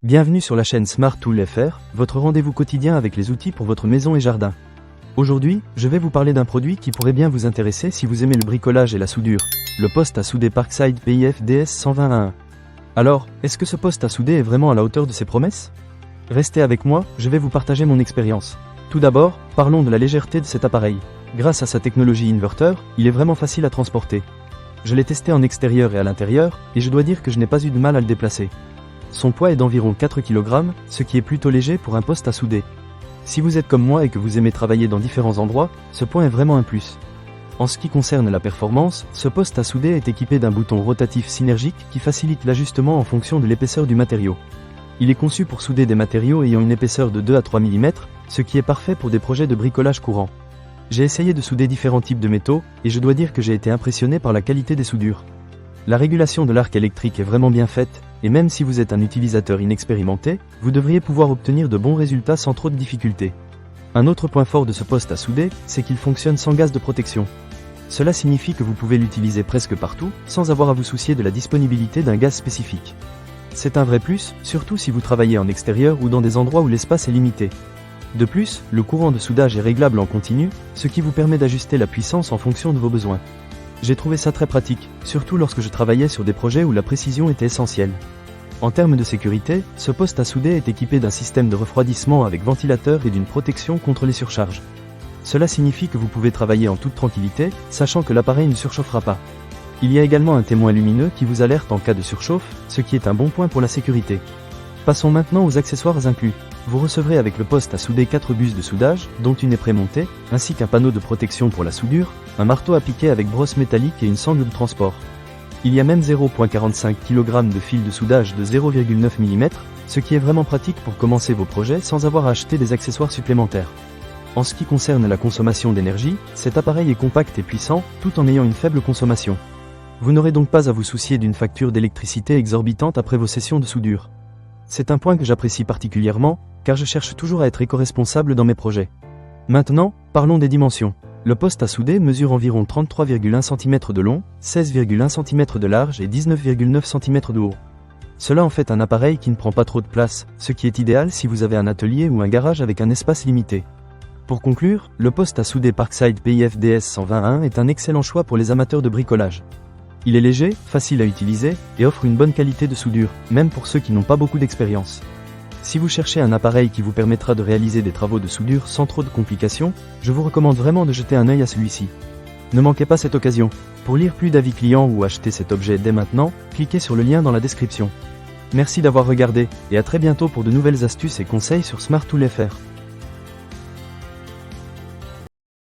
Bienvenue sur la chaîne Smart Tool FR, votre rendez-vous quotidien avec les outils pour votre maison et jardin. Aujourd'hui, je vais vous parler d'un produit qui pourrait bien vous intéresser si vous aimez le bricolage et la soudure, le poste à souder Parkside PIF DS 120-1. Alors, est-ce que ce poste à souder est vraiment à la hauteur de ses promesses? Restez avec moi, je vais vous partager mon expérience. Tout d'abord, parlons de la légèreté de cet appareil. Grâce à sa technologie inverter, il est vraiment facile à transporter. Je l'ai testé en extérieur et à l'intérieur, et je dois dire que je n'ai pas eu de mal à le déplacer. Son poids est d'environ 4 kg, ce qui est plutôt léger pour un poste à souder. Si vous êtes comme moi et que vous aimez travailler dans différents endroits, ce point est vraiment un plus. En ce qui concerne la performance, ce poste à souder est équipé d'un bouton rotatif synergique qui facilite l'ajustement en fonction de l'épaisseur du matériau. Il est conçu pour souder des matériaux ayant une épaisseur de 2 à 3 mm, ce qui est parfait pour des projets de bricolage courant. J'ai essayé de souder différents types de métaux, et je dois dire que j'ai été impressionné par la qualité des soudures. La régulation de l'arc électrique est vraiment bien faite, et même si vous êtes un utilisateur inexpérimenté, vous devriez pouvoir obtenir de bons résultats sans trop de difficultés. Un autre point fort de ce poste à souder, c'est qu'il fonctionne sans gaz de protection. Cela signifie que vous pouvez l'utiliser presque partout, sans avoir à vous soucier de la disponibilité d'un gaz spécifique. C'est un vrai plus, surtout si vous travaillez en extérieur ou dans des endroits où l'espace est limité. De plus, le courant de soudage est réglable en continu, ce qui vous permet d'ajuster la puissance en fonction de vos besoins. J'ai trouvé ça très pratique, surtout lorsque je travaillais sur des projets où la précision était essentielle. En termes de sécurité, ce poste à souder est équipé d'un système de refroidissement avec ventilateur et d'une protection contre les surcharges. Cela signifie que vous pouvez travailler en toute tranquillité, sachant que l'appareil ne surchauffera pas. Il y a également un témoin lumineux qui vous alerte en cas de surchauffe, ce qui est un bon point pour la sécurité. Passons maintenant aux accessoires inclus. Vous recevrez avec le poste à souder 4 buses de soudage, dont une est prémontée, ainsi qu'un panneau de protection pour la soudure, un marteau à piquer avec brosse métallique et une sangle de transport. Il y a même 0,45 kg de fil de soudage de 0,9 mm, ce qui est vraiment pratique pour commencer vos projets sans avoir à acheter des accessoires supplémentaires. En ce qui concerne la consommation d'énergie, cet appareil est compact et puissant, tout en ayant une faible consommation. Vous n'aurez donc pas à vous soucier d'une facture d'électricité exorbitante après vos sessions de soudure. C'est un point que j'apprécie particulièrement, car je cherche toujours à être éco-responsable dans mes projets. Maintenant, parlons des dimensions. Le poste à souder mesure environ 33,1 cm de long, 16,1 cm de large et 19,9 cm de haut. Cela en fait un appareil qui ne prend pas trop de place, ce qui est idéal si vous avez un atelier ou un garage avec un espace limité. Pour conclure, le poste à souder Parkside PIF DS 120-1 est un excellent choix pour les amateurs de bricolage. Il est léger, facile à utiliser, et offre une bonne qualité de soudure, même pour ceux qui n'ont pas beaucoup d'expérience. Si vous cherchez un appareil qui vous permettra de réaliser des travaux de soudure sans trop de complications, je vous recommande vraiment de jeter un œil à celui-ci. Ne manquez pas cette occasion. Pour lire plus d'avis clients ou acheter cet objet dès maintenant, cliquez sur le lien dans la description. Merci d'avoir regardé, et à très bientôt pour de nouvelles astuces et conseils sur Smart Tool FR.